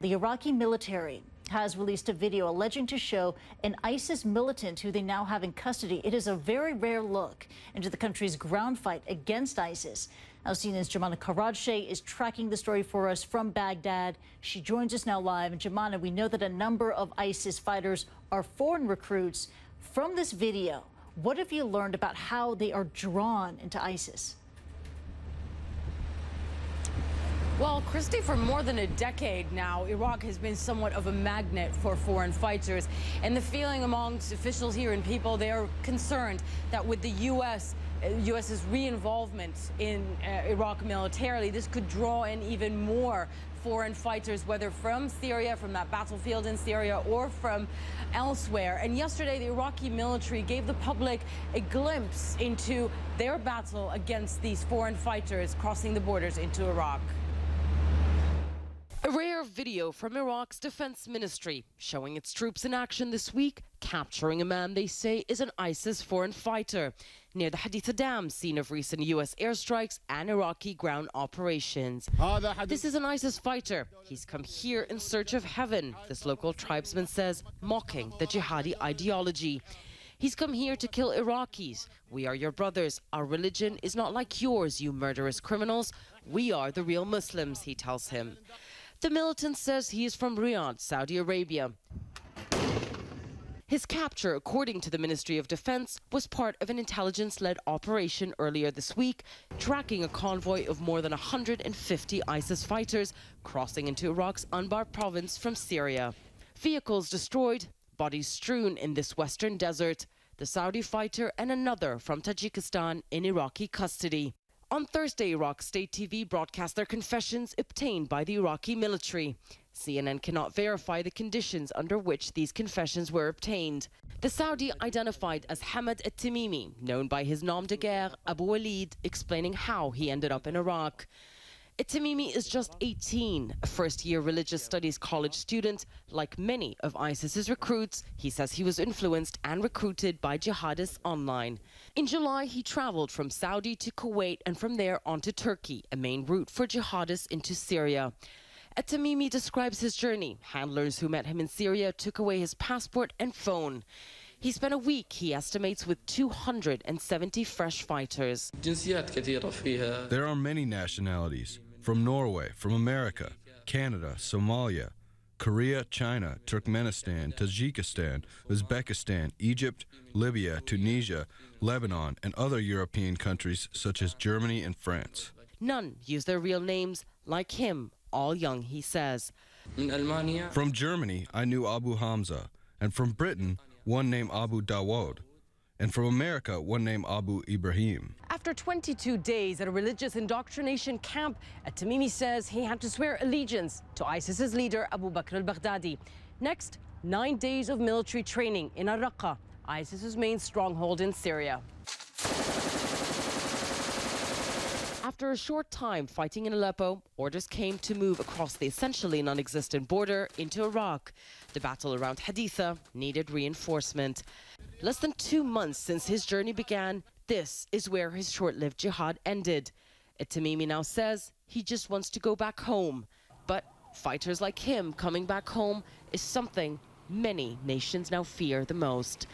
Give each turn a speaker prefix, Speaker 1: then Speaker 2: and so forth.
Speaker 1: The Iraqi military has released a video alleging to show an ISIS militant who they now have in custody. It is a very rare look into the country's ground fight against ISIS. Now, CNN's Jumana Karajshe is tracking the story for us from Baghdad. She joins us now live. And Jumana, we know that a number of ISIS fighters are foreign recruits. From this video, what have you learned about how they are drawn into ISIS?
Speaker 2: Well, Christy, for more than a decade now, Iraq has been somewhat of a magnet for foreign fighters. And the feeling amongst officials here and people, they are concerned that with the U.S.'s re-involvement in Iraq militarily, this could draw in even more foreign fighters, whether from Syria, from that battlefield in Syria, or from elsewhere. And yesterday, the Iraqi military gave the public a glimpse into their battle against these foreign fighters crossing the borders into Iraq. A rare video from Iraq's defense ministry showing its troops in action this week, capturing a man they say is an ISIS foreign fighter near the Haditha Dam, scene of recent U.S. airstrikes and Iraqi ground operations. This is an ISIS fighter. He's come here in search of heaven, this local tribesman says, mocking the jihadi ideology. He's come here to kill Iraqis. We are your brothers. Our religion is not like yours, you murderous criminals. We are the real Muslims, he tells him. The militant says he is from Riyadh, Saudi Arabia. His capture, according to the Ministry of Defense, was part of an intelligence-led operation earlier this week, tracking a convoy of more than 150 ISIS fighters crossing into Iraq's Anbar province from Syria. Vehicles destroyed, bodies strewn in this western desert. The Saudi fighter and another from Tajikistan in Iraqi custody. On Thursday, Iraq State TV broadcast their confessions obtained by the Iraqi military. CNN cannot verify the conditions under which these confessions were obtained. The Saudi identified as Hamad al-Tamimi, known by his nom de guerre, Abu Walid, explaining how he ended up in Iraq. Al-Tamimi is just 18, a first-year religious studies college student. Like many of ISIS's recruits, he says he was influenced and recruited by jihadists online. In July, he traveled from Saudi to Kuwait and from there on to Turkey, a main route for jihadists into Syria. Al-Tamimi describes his journey. Handlers who met him in Syria took away his passport and phone. He spent a week, he estimates, with 270 fresh fighters.
Speaker 3: There are many nationalities. From Norway, from America, Canada, Somalia, Korea, China, Turkmenistan, Tajikistan, Uzbekistan, Egypt, Libya, Tunisia, Lebanon, and other European countries such as Germany and France.
Speaker 2: None use their real names, like him, all young, he says.
Speaker 3: From Germany, I knew Abu Hamza, and from Britain, one named Abu Dawood, and from America, one named Abu Ibrahim.
Speaker 2: After 22 days at a religious indoctrination camp, al-Tamimi says he had to swear allegiance to ISIS's leader, Abu Bakr al-Baghdadi. Next, 9 days of military training in Raqqa, ISIS's main stronghold in Syria. After a short time fighting in Aleppo, orders came to move across the essentially non-existent border into Iraq. The battle around Haditha needed reinforcement. Less than 2 months since his journey began, this is where his short-lived jihad ended. Al-Tamimi now says he just wants to go back home. But fighters like him coming back home is something many nations now fear the most.